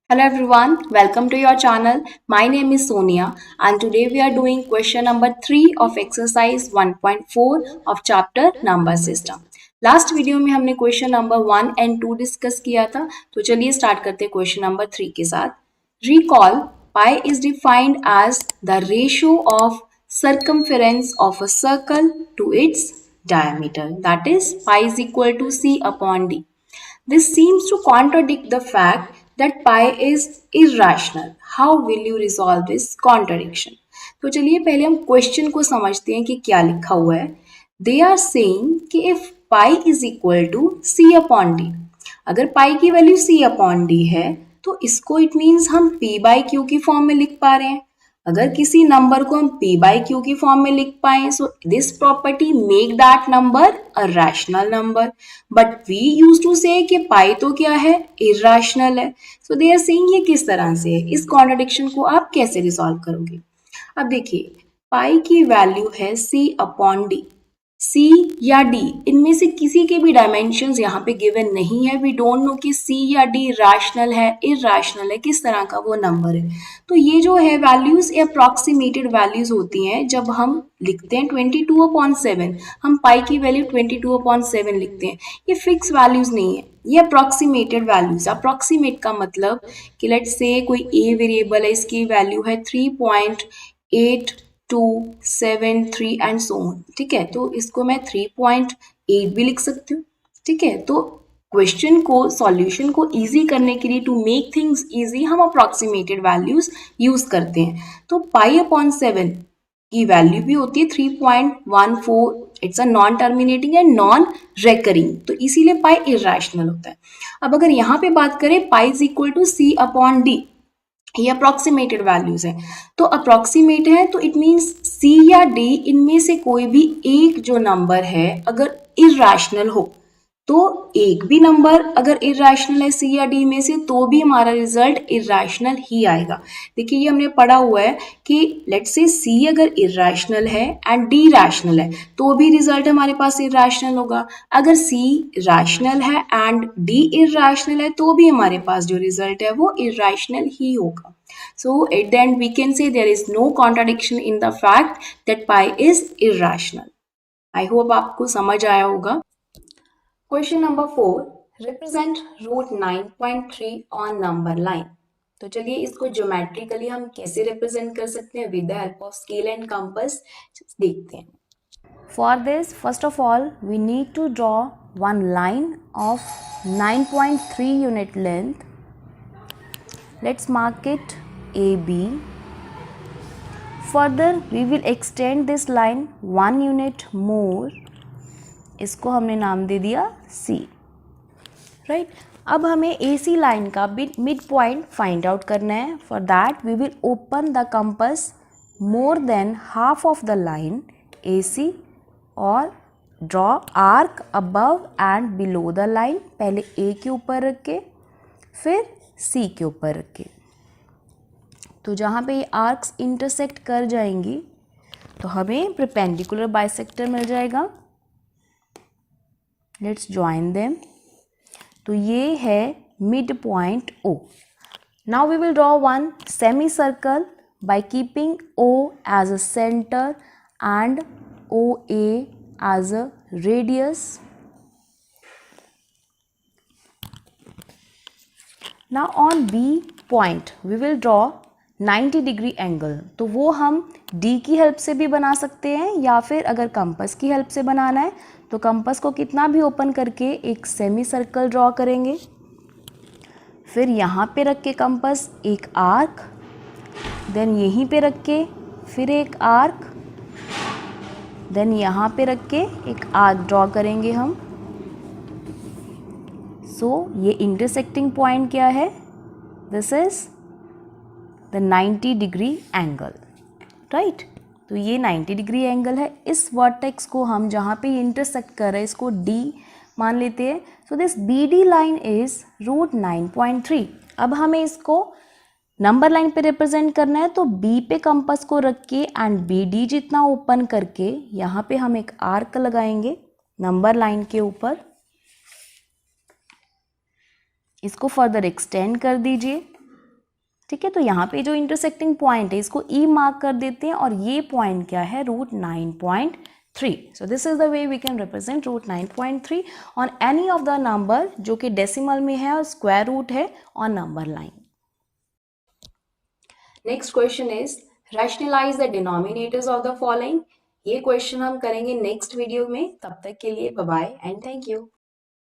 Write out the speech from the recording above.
Hello everyone, welcome to your channel. My name is Sonia and today we are doing question number 3 of exercise 1.4 of chapter number system. Last video में हमने question number 1 and 2 discuss किया था, तो चलिए start करते हैं question number 3 के साथ. Recall pi is defined as the ratio of circumference of a circle to its diameter, that is pi is equal to c upon d. This seems to contradict the fact that pi is irrational. How will you resolve this contradiction? तो चलिए पहले हम question को समझते हैं कि क्या लिखा हुआ है. They are saying कि if pi is equal to c upon d, अगर pi की वैल्यू c upon d है तो इसको इट मीन्स हम p by q की फॉर्म में लिख पा रहे हैं. अगर किसी नंबर को हम p by q की फॉर्म में लिख पाए so this property make that number a rational number. But we use to say कि पाई तो क्या है, इरेशनल है. सो दे आर सेइंग ये किस तरह से है, इस कॉन्ट्रडिक्शन को आप कैसे रिजॉल्व करोगे. अब देखिए पाई की वैल्यू है c अपॉन डी. C या D इनमें से किसी के भी डायमेंशंस यहाँ पे गिवन नहीं है. वी डोंट नो कि C या D रैशनल है, इरेशनल है, किस तरह का वो नंबर है. तो ये जो है वैल्यूज अप्रॉक्सीमेटेड वैल्यूज होती हैं. जब हम लिखते हैं 22/7, हम पाई की वैल्यू 22/7 लिखते हैं. ये फिक्स वैल्यूज नहीं है, ये अप्रॉक्सीमेटेड वैल्यूज. अप्रॉक्सीमेट का मतलब कि लेट्स से कोई ए वेरिएबल है, इसकी वैल्यू है 3.8 2 7 3 एंड सो ऑन. ठीक है, तो इसको मैं 3.8 भी लिख सकती हूँ. ठीक है, तो क्वेश्चन को सॉल्यूशन को इजी करने के लिए, टू मेक थिंग्स इजी, हम अप्रॉक्सीमेटेड वैल्यूज यूज करते हैं. तो पाई अपॉन 7 की वैल्यू भी होती है 3.14. It's a non terminating and non recurring, तो इसीलिए पाई इरेशनल होता है. अब अगर यहाँ पे बात करें pi is equal to c upon d, ये अप्रॉक्सीमेटेड वैल्यूज हैं. तो अप्रॉक्सीमेट है तो इट मीन्स सी या डी इनमें से कोई भी एक जो नंबर है अगर इरेशनल हो, तो एक भी नंबर अगर इरेशनल है सी या डी में से तो भी हमारा रिजल्ट इरेशनल ही आएगा. देखिए ये हमने पढ़ा हुआ है कि लेट्स से सी अगर इरेशनल है एंड डी रैशनल है तो भी रिजल्ट हमारे पास इरेशनल होगा. अगर सी रैशनल है एंड डी इरेशनल है तो भी हमारे पास जो रिजल्ट है वो इरेशनल ही होगा. So at the end we can say there is no contradiction in the fact that pi is irrational. I hope आपको समझ आया होगा. Question number 4, represent root 9.3 on number line. तो चलिए इसको ज्योमेट्रिकली हम कैसे रिप्रेजेंट कर सकते हैं with the help of scale and compass देखते हैं. For this, first of all, we need to draw one line of 9.3 unit length. Let's mark it AB. Further, we will extend this line 1 unit more. इसको हमने नाम दे दिया C. Right, अब हमें AC line का mid point find out करना है. For that we will open the compass more than half of the line AC और draw arc above and below the line. पहले A के ऊपर रख के फिर C के ऊपर रख के. तो जहाँ पे ये आर्क्स इंटरसेक्ट कर जाएंगी तो हमें परपेंडिकुलर बाइसेक्टर मिल जाएगा. Let's join them. तो ये है mid point O. Now we will draw one semi circle by keeping O as a centre and OA as a radius. Now on B point we will draw 90 degree angle. तो वो हम D की help से भी बना सकते हैं या फिर अगर कंपास की हेल्प से बनाना है तो कंपास को कितना भी ओपन करके एक सेमी सर्कल ड्रॉ करेंगे. फिर यहाँ पे रख के कंपास एक आर्क, देन यहीं पे रख के फिर एक आर्क, देन यहाँ पे रख के एक आर्क ड्रॉ करेंगे हम. सो ये इंटरसेक्टिंग पॉइंट क्या है, this is the 90 degree angle. Right, तो ये 90 डिग्री एंगल है. इस वर्टेक्स को हम जहाँ पे इंटरसेक्ट कर रहे हैं इसको D मान लेते हैं. So this BD line is root 9.3. अब हमें इसको नंबर लाइन पे रिप्रेजेंट करना है तो B पे कंपास को रख के एंड BD जितना ओपन करके यहाँ पे हम एक आर्क लगाएंगे नंबर लाइन के ऊपर. इसको फर्दर एक्सटेंड कर दीजिए. ठीक है, तो यहाँ पे जो इंटरसेक्टिंग पॉइंट है इसको ई मार्क कर देते हैं और ये पॉइंट क्या है, √9.3. So this is the way we can represent √9.3 on any of the number जो कि डेसिमल में है और स्क्वायर रूट है on number line. Next question is rationalise the denominators of the following. ये क्वेश्चन हम करेंगे नेक्स्ट वीडियो में. तब तक के लिए bye bye and thank you.